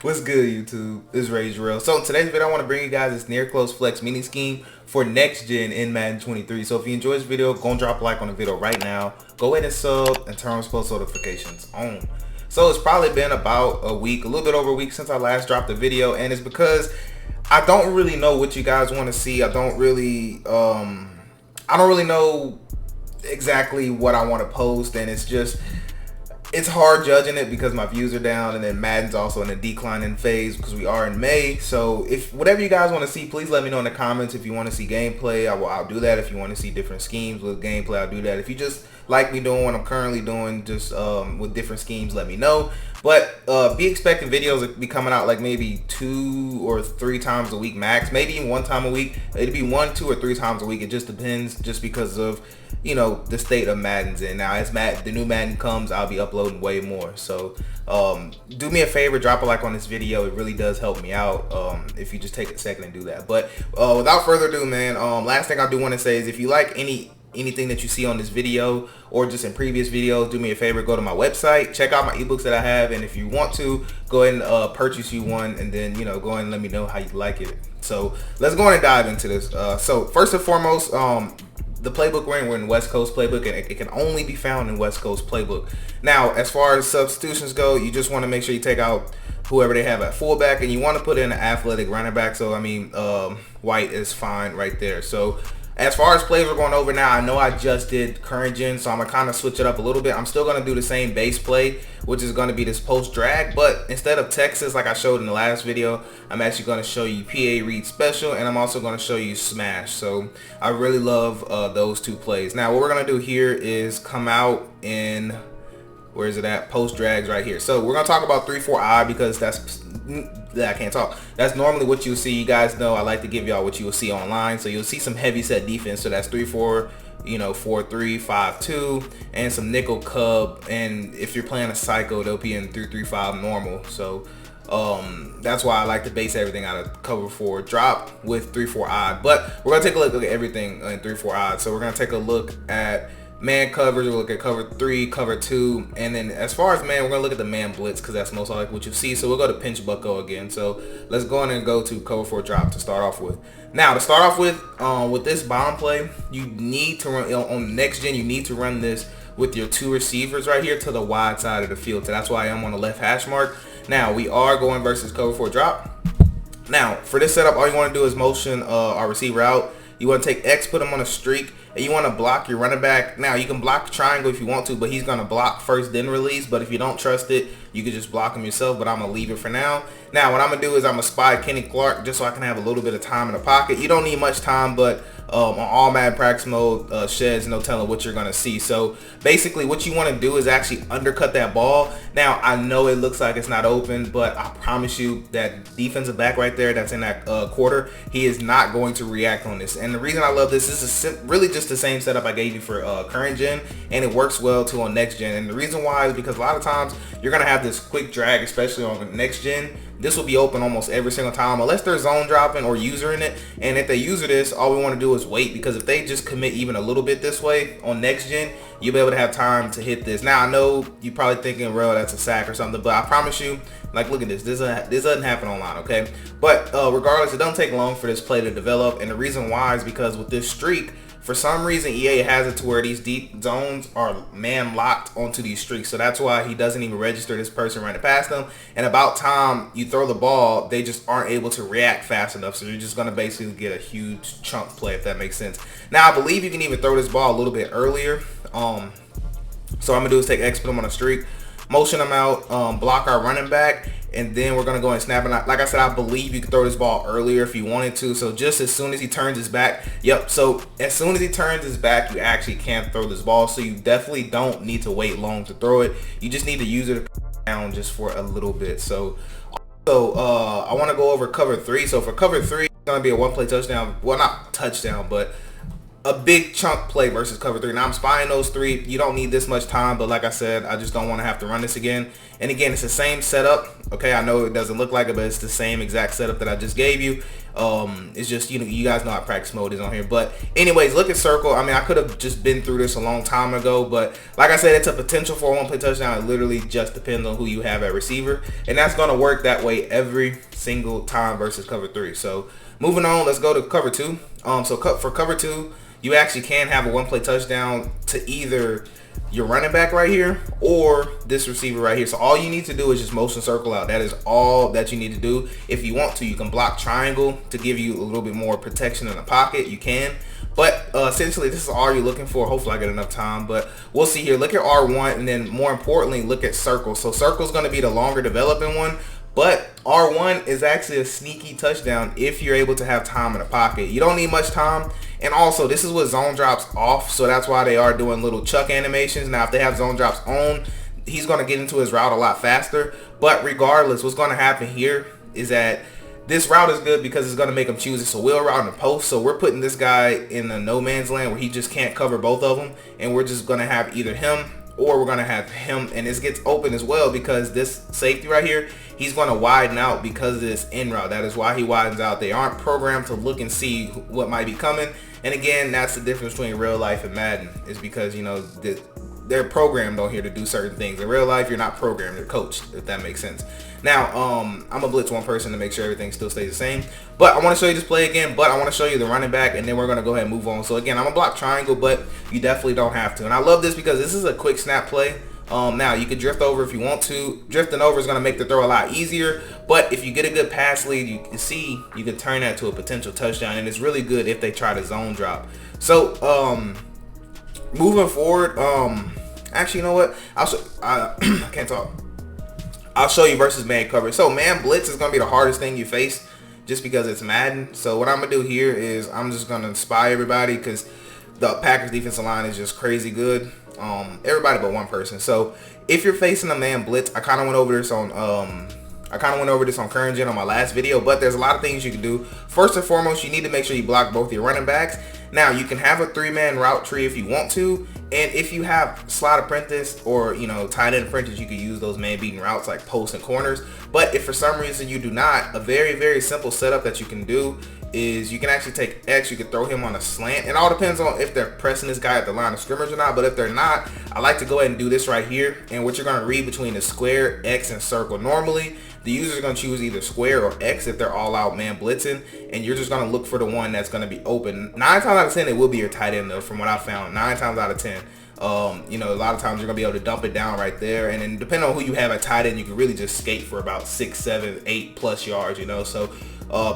What's good, YouTube? It's Rage Real. So in today's video, I want to bring you guys this near close flex mini scheme for next gen in Madden 23. So if you enjoy this video, go and drop a like on the video right now. Go ahead and sub and turn on post notifications on. So it's probably been about a week, a little bit over a week since I last dropped a video, and it's because I don't really know what you guys want to see. I don't really know exactly what I want to post, and it's hard judging it because my views are down, and then Madden's also in a declining phase because we are in May. So if whatever you guys want to see, please let me know in the comments. If you want to see gameplay, I'll do that. If you want to see different schemes with gameplay, I'll do that. If you just like me doing what I'm currently doing, just with different schemes, let me know. But be expecting videos to be coming out like maybe 2 or 3 times a week max, maybe even 1 time a week. It'll be 1, 2, or 3 times a week. It just depends, just because of, you know, the state of Madden's in. Now as the new Madden comes, I'll be uploading way more. So do me a favor, drop a like on this video. It really does help me out if you just take a second and do that. But without further ado, man, last thing I do want to say is if you like anything that you see on this video or just in previous videos, do me a favor, go to my website, check out my ebooks that I have, and if you want to, go ahead and purchase you one, and then, you know, go ahead and let me know how you like it. So let's go ahead and dive into this. So first and foremost, the playbook we're in West Coast Playbook, and it can only be found in West Coast Playbook. Now, as far as substitutions go, you just want to make sure you take out whoever they have at fullback, and you want to put in an athletic running back. So I mean, White is fine right there. So as far as plays we're going over now, I know I just did current gen, so I'm gonna kind of switch it up a little bit. I'm still gonna do the same base play, which is gonna be this post drag, but instead of Texas like I showed in the last video, I'm actually gonna show you PA read special, and I'm also gonna show you smash. So I really love those 2 plays. Now what we're gonna do here is come out in, where is it at? Post drags right here. So we're gonna talk about 3-4 because I can't talk. That's normally what you'll see. You guys know I like to give y'all what you will see online. So you'll see some heavy set defense. So that's 3-4, you know, 4-3, 5-2, and some nickel cub. And if you're playing a psycho, they'll be in 3-3-5 normal. So that's why I like to base everything out of cover 4 drop with 3-4 odd. But we're gonna take a look at everything in 3-4 odd. So we're gonna take a look at man covers, we'll look at cover 3, cover 2, and then as far as man, we're gonna look at the man blitz because that's most likely what you see. So we'll go to pinch bucko again. So let's go in and go to cover 4 drop to start off with. Now to start off with this bomb play, you need to run on next gen. You need to run this with your 2 receivers right here to the wide side of the field. So that's why I am on the left hash mark. Now we are going versus cover 4 drop. Now for this setup, all you want to do is motion our receiver out. You want to take X, put him on a streak, and you want to block your running back. Now, you can block the triangle if you want to, but he's going to block first, then release. But if you don't trust it, you can just block him yourself, but I'm going to leave it for now. Now, what I'm going to do is I'm going to spy Kenny Clark just so I can have a little bit of time in the pocket. You don't need much time, but on all Madden practice mode, sheds, no telling what you're going to see. So basically what you want to do is actually undercut that ball. Now, I know it looks like it's not open, but I promise you that defensive back right there that's in that quarter, he is not going to react on this. And the reason I love this is really just the same setup I gave you for current gen, and it works well too on next gen. And the reason why is because a lot of times you're going to have this quick drag, especially on next gen. This will be open almost every single time unless they're zone dropping or user in it. And if they user this, all we want to do is wait, because if they just commit even a little bit this way on next gen, you'll be able to have time to hit this. Now I know you're probably thinking, well, that's a sack or something, but I promise you, like, look at this. This doesn't happen online, okay? But regardless, it doesn't take long for this play to develop, and the reason why is because with this streak, for some reason EA has it to where these deep zones are man locked onto these streaks. So that's why he doesn't even register this person running past them. And about time you throw the ball, they just aren't able to react fast enough. So you're just going to basically get a huge chunk play, if that makes sense. Now I believe you can even throw this ball a little bit earlier. So what I'm going to do is take X, put him on a streak, motion him out, block our running back, and then we're going to go and snap it. Like I said, I believe you could throw this ball earlier if you wanted to. So just as soon as he turns his back, so as soon as he turns his back, you actually can't throw this ball. So you definitely don't need to wait long to throw it. You just need to use it down just for a little bit. So I want to go over cover 3. So for cover 3, it's going to be a 1-play touchdown. Well, not touchdown, but a big chunk play versus cover 3. Now I'm spying those 3. You don't need this much time, but like I said, I just don't want to have to run this again. And again, it's the same setup. Okay, I know it doesn't look like it, but it's the same exact setup that I just gave you. It's just, you know, you guys know how practice mode is on here. But anyways, look at circle. I mean, I could have just been through this a long time ago, but like I said, it's a potential for a one-play touchdown. It literally just depends on who you have at receiver, and that's going to work that way every single time versus cover 3. So moving on, let's go to cover 2. For cover 2, you actually can have a one-play touchdown to either your running back right here or this receiver right here. So all you need to do is just motion circle out. That is all that you need to do. If you want to, you can block triangle to give you a little bit more protection in the pocket. You can, but essentially this is all you're looking for. Hopefully I get enough time, but we'll see here. Look at R1, and then more importantly, look at circle. So circle is going to be the longer developing one, but R1 is actually a sneaky touchdown if you're able to have time in the pocket. You don't need much time. And also, this is with zone drops off, so that's why they are doing little chuck animations. Now, if they have zone drops on, he's going to get into his route a lot faster. But regardless, what's going to happen here is that this route is good because it's going to make him choose. It's a wheel route in the post, so we're putting this guy in a no man's land where he just can't cover both of them. And we're just going to have either him or we're going to have him. And this gets open as well because this safety right here, he's going to widen out because of this in route. That is why he widens out. They aren't programmed to look and see what might be coming. And again, that's the difference between real life and Madden, is because, you know, they're programmed on here to do certain things. In real life, you're not programmed, you're coached, if that makes sense. Now, I'm a blitz one person to make sure everything still stays the same. But I want to show you this play again, but I want to show you the running back, and then we're going to go ahead and move on. So again, I'm going to block triangle, but you definitely don't have to. And I love this because this is a quick snap play. Now you can drift over if you want to. Drifting over is going to make the throw a lot easier, but if you get a good pass lead, you can see you can turn that to a potential touchdown, and it's really good if they try to zone drop. So moving forward, actually, you know what, I can't talk. I'll show you versus man coverage. So man blitz is going to be the hardest thing you face just because it's Madden. So what I'm going to do here is I'm just going to spy everybody because the Packers defensive line is just crazy good. Everybody but one person. So if you're facing a man blitz, I kind of went over this on current gen on my last video, but there's a lot of things you can do. First and foremost, you need to make sure you block both your running backs. Now you can have a 3-man route tree if you want to, and if you have slot apprentice or, you know, tight end apprentice, you can use those man beating routes like posts and corners. But if for some reason you do not, a very, very simple setup that you can do is you can actually take X, you can throw him on a slant. It all depends on if they're pressing this guy at the line of scrimmage or not, but if they're not, I like to go ahead and do this right here. And what you're going to read between the square, X, and circle. Normally, the user is going to choose either square or X if they're all out man blitzing, and you're just going to look for the one that's going to be open. 9 times out of 10, it will be your tight end though, from what I found. 9 times out of 10. You know, a lot of times you're gonna be able to dump it down right there, and then depending on who you have at tight end, you can really just skate for about 6, 7, 8 plus yards, you know. So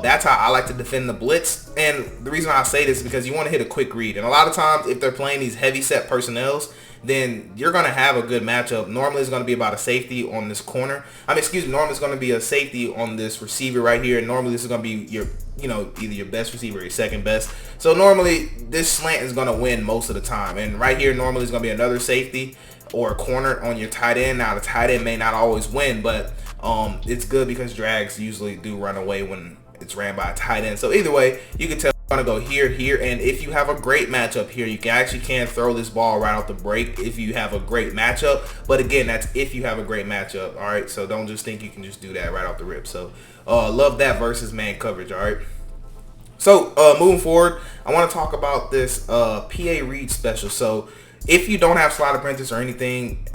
that's how I like to defend the blitz. And the reason I say this is because you want to hit a quick read, and a lot of times if they're playing these heavy set personnels, then you're going to have a good matchup. Normally it's going to be about a safety on this corner. Normally it's going to be a safety on this receiver right here. And normally this is going to be your, you know, either your best receiver or your second best. So normally this slant is going to win most of the time. And right here normally it's going to be another safety or a corner on your tight end. Now the tight end may not always win, but it's good because drags usually do run away when it's ran by a tight end. So either way, you can tell I'm gonna go here, and if you have a great matchup here, you can throw this ball right off the break if you have a great matchup. But again, that's if you have a great matchup. All right, so don't just think you can just do that right off the rip. So love that versus man coverage. All right, so moving forward, I want to talk about this PA read special. So if you don't have slot apprentice or anything,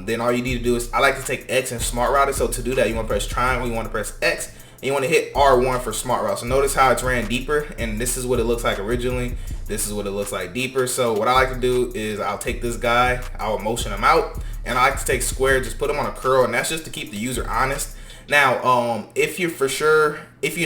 then all you need to do is, I like to take X and smart route it. So to do that, you want to press triangle, you want to press X, and you want to hit R1 for smart route. So notice how it's ran deeper, and this is what it looks like originally. This is what it looks like deeper. So what I like to do is I'll take this guy, I'll motion him out, and I like to take square, just put him on a curl, and that's just to keep the user honest. Now, if you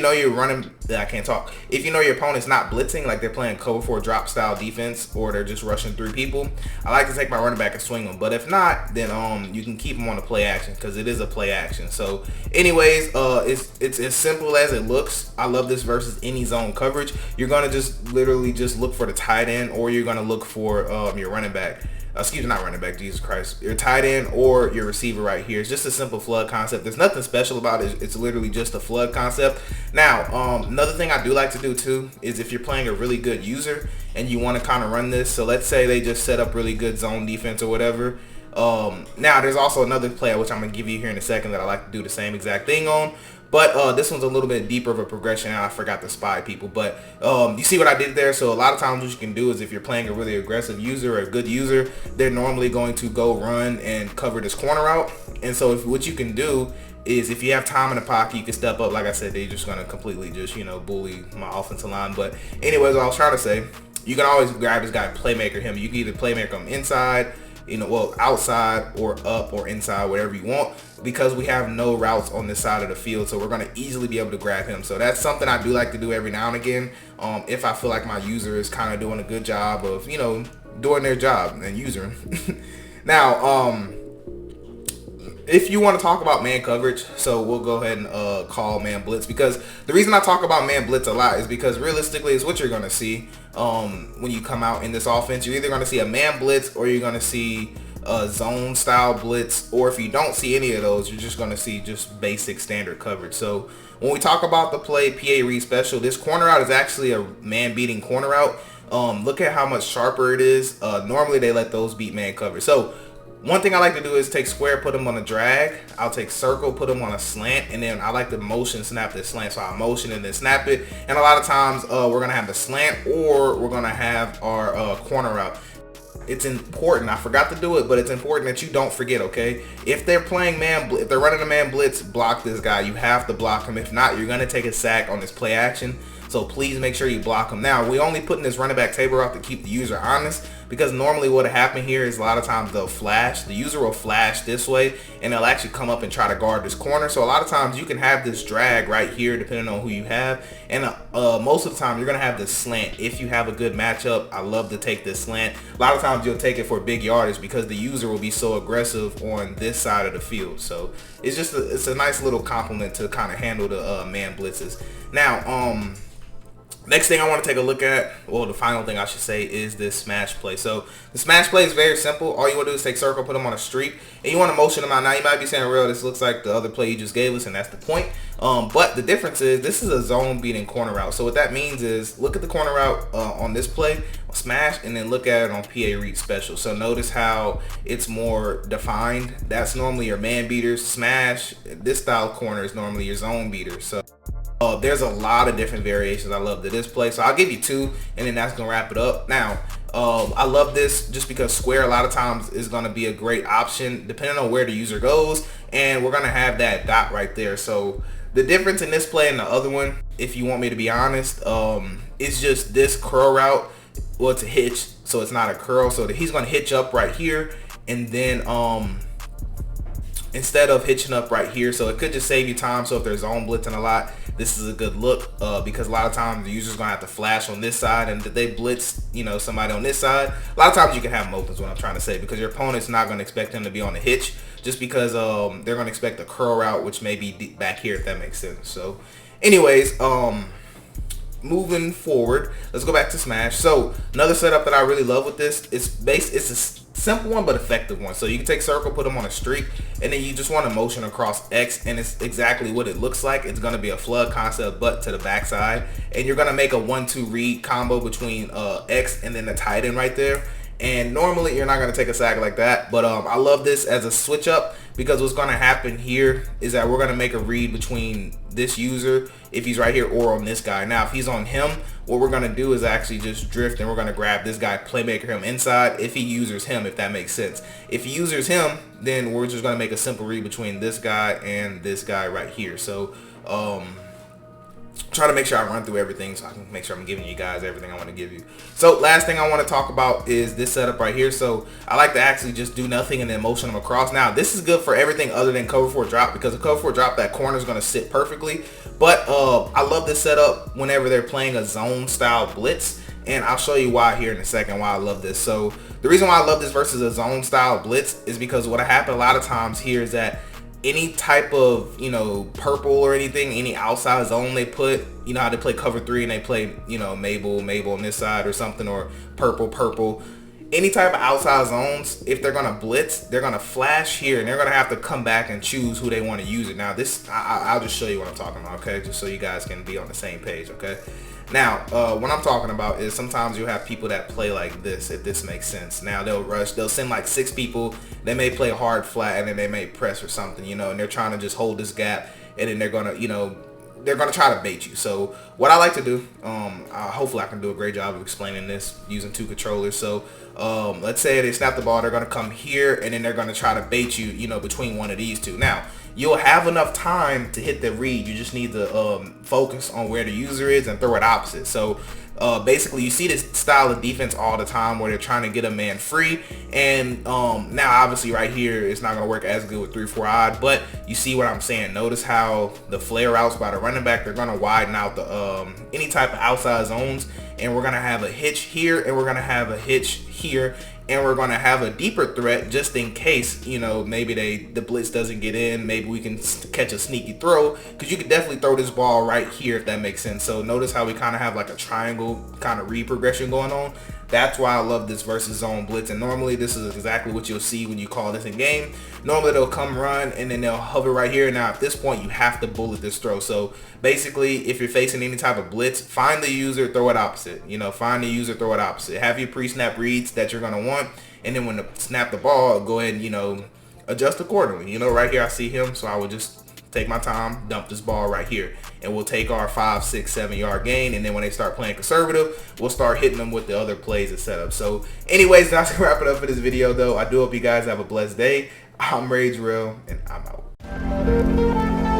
know you're running, if you know your opponent's not blitzing, like they're playing cover 4 drop style defense, or they're just rushing 3 people, I like to take my running back and swing them. But if not, then you can keep them on the play action, because it is a play action. So anyways, it's as simple as it looks. I love this versus any zone coverage. You're gonna just literally just look for the tight end, or you're gonna look for your running back. excuse me, not running back, Jesus Christ, your tight end or your receiver right here. It's just a simple flood concept. There's nothing special about it. It's literally just a flood concept. Now, another thing I do like to do too is if you're playing a really good user and you want to kind of run this. So let's say they just set up really good zone defense or whatever. Now there's also another play which I'm gonna give you here in a second that I like to do the same exact thing on. But this one's a little bit deeper of a progression, and I forgot to spy people. But you see what I did there? So a lot of times what you can do is if you're playing a really aggressive user or a good user, they're normally going to go run and cover this corner out. And so what you can do is if you have time in the pocket, you can step up. Like I said, they're just going to completely just, bully my offensive line. But anyways, what I was trying to say, you can always grab this guy, playmaker him. You can either playmaker him inside, outside or up or inside, whatever you want, because we have no routes on this side of the field, so we're going to easily be able to grab him. So that's something I do like to do every now and again, if I feel like my user is kind of doing a good job of doing their job and using. Now if you want to talk about man coverage, so we'll go ahead and call man blitz, because the reason I talk about man blitz a lot is because realistically it's what you're going to see when you come out in this offense. You're either going to see a man blitz or you're going to see a zone style blitz, or if you don't see any of those, you're just going to see just basic standard coverage. So when we talk about the play PA read special, this corner out is actually a man beating corner out. Look at how much sharper it is. Normally they let those beat man coverage. So one thing I like to do is take square, put them on a drag. I'll take circle, put them on a slant, and then I like to motion snap this slant. So I motion and then snap it. And a lot of times we're going to have the slant, or we're going to have our corner out. It's important. I forgot to do it, but it's important that you don't forget, okay? If they're playing if they're running a man blitz, block this guy. You have to block him. If not, you're going to take a sack on this play action. So please make sure you block him. Now, we only putting this running back table out to keep the user honest, because normally what will happen here is a lot of times they'll flash. The user will flash this way, and they'll actually come up and try to guard this corner. So a lot of times you can have this drag right here depending on who you have. And most of the time you're going to have this slant. If you have a good matchup, I love to take this slant. A lot of times you'll take it for big yardage because the user will be so aggressive on this side of the field. So it's just it's a nice little compliment to kind of handle the man blitzes. Now, next thing I want to take a look at, well, the final thing I should say, is this smash play. So the smash play is very simple. All you want to do is take circle, put them on a streak, and you want to motion them out. Now you might be saying, real, this looks like the other play you just gave us, and that's the point. But the difference is this is a zone beating corner route. So what that means is look at the corner route on this play, smash, and then look at it on PA read special. So notice how it's more defined. That's normally your man beaters. Smash, this style corner is normally your zone beaters. So there's a lot of different variations I love to this play. So I'll give you two, and then that's going to wrap it up. Now, I love this just because square a lot of times is going to be a great option depending on where the user goes, and we're going to have that dot right there. So the difference in this play and the other one, if you want me to be honest, is just this curl route. Well, it's a hitch, so it's not a curl. So he's going to hitch up right here, and then instead of hitching up right here, so it could just save you time. So if there's zone blitzing a lot, this is a good look, because a lot of times the user's gonna have to flash on this side, and if they blitz somebody on this side, a lot of times you can have them open, is what I'm trying to say, because your opponent's not going to expect them to be on the hitch, just because they're going to expect a curl route, which may be back here, if that makes sense. So anyways, moving forward, let's go back to smash. So another setup that I really love with this, it's a simple one but effective one. So you can take circle, put them on a streak, and then you just want to motion across X, and it's exactly what it looks like. It's going to be a flood concept, but to the backside, and you're going to make a 1-2 read combo between X and then the tight end right there. And normally you're not going to take a sack like that, but I love this as a switch up, because what's going to happen here is that we're going to make a read between this user if he's right here, or on this guy. Now if he's on him, what we're going to do is actually just drift, and we're going to grab this guy, playmaker him inside, if he users him, if that makes sense. If he users him, then we're just going to make a simple read between this guy and this guy right here. So try to make sure I run through everything so I can make sure I'm giving you guys everything I want to give you. So last thing I want to talk about is this setup right here. So I like to actually just do nothing and then motion them across. Now this is good for everything other than cover 4 drop, because a cover 4 drop, that corner is going to sit perfectly. But I love this setup whenever they're playing a zone style blitz, and I'll show you why here in a second, why I love this. So the reason why I love this versus a zone style blitz is because what happens a lot of times here is that any type of purple or anything, any outside zone they put, how they play cover 3 and they play Mabel on this side or something, or purple, any type of outside zones, if they're gonna blitz, they're gonna flash here, and they're gonna have to come back and choose who they want to use it. Now this, I'll just show you what I'm talking about, okay? Just so you guys can be on the same page, okay? Now, what I'm talking about is sometimes you have people that play like this, if this makes sense. Now they'll rush, they'll send like 6 people, they may play hard flat, and then they may press or something, you know, and they're trying to just hold this gap, and then they're gonna, you know, they're gonna try to bait you. So what I like to do, hopefully I can do a great job of explaining this using 2 controllers. So let's say they snap the ball, they're gonna come here, and then they're gonna try to bait you, you know, between one of these two. Now you'll have enough time to hit the read. You just need to focus on where the user is and throw it opposite. So basically you see this style of defense all the time where they're trying to get a man free, and now obviously right here it's not going to work as good with 3-4 odd, but you see what I'm saying. Notice how the flare routes by the running back, they're going to widen out the any type of outside zones, and we're going to have a hitch here, and we're going to have a hitch here, and we're going to have a deeper threat just in case, you know, maybe the blitz doesn't get in. Maybe we can catch a sneaky throw, because you could definitely throw this ball right here if that makes sense. So notice how we kind of have like a triangle kind of read progression going on. That's why I love this versus zone blitz, and normally this is exactly what you'll see when you call this in game. Normally they'll come run, and then they'll hover right here. Now at this point you have to bullet this throw. So basically if you're facing any type of blitz, find the user, throw it opposite. You know, find the user, throw it opposite. Have your pre-snap reads that you're going to want, and then when to snap the ball, go ahead and, you know, adjust accordingly. You know, right here I see him, so I would just take my time, dump this ball right here, and we'll take our 5, 6, 7 yard gain. And then when they start playing conservative, we'll start hitting them with the other plays and setup. So anyways, that's gonna wrap it up for this video though. I do hope you guys have a blessed day. I'm Rage Real, and I'm out.